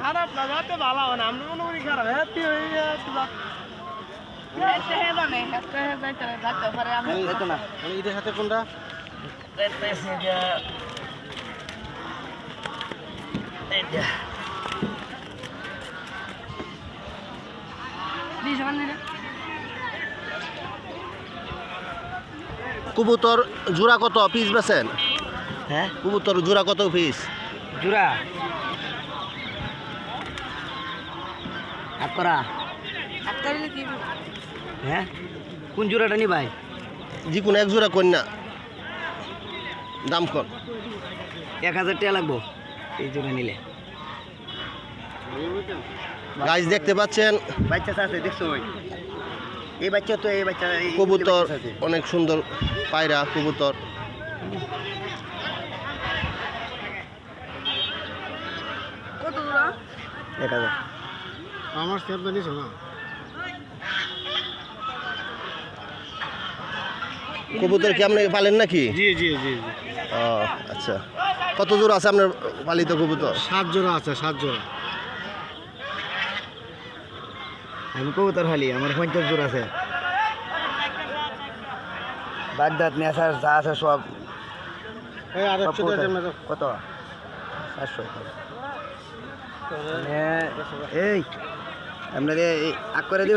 খারাপ না যাতে ভালো হয় না আমরা মনে করি খারাপ হ্যাপি হয়ে যাচ্ছে ঈদের সাথে কোনটা কবুতর জোড়া কত পিস বেছেন? হ্যাঁ কবুতর জোড়া কত পিস? জোড়া হাত করা হ্যাঁ কোন জোড়াটা নি ভাই? যে কোনো এক জোড়া কন্যা দাম কর 1000 টাকা লাগবো এই জোড়া নিলে। গাছ দেখতে পাচ্ছেন বাচ্চা আছে দেখছো এই বাচ্চা তো এই বাচ্চা কবুতর অনেক সুন্দর পায়রা কবুতর। কত দূরা 1000 আমার সেভ জানিস না কবুতর কি আপনি পালেন নাকি? জি জি জি ও আচ্ছা, কত জোড়া আছে আপনার পালিত কবুতর? 7 জোড়া আছে 7 জোড়া আমি কবুতর খালি আমার 50 জোড়া আছে বাগদাদ নেসার যা আছে সব এই আর সব 100 টাকা কবুতর। জমা দাও কত 700 এই আপনাদের আগ করে দিও।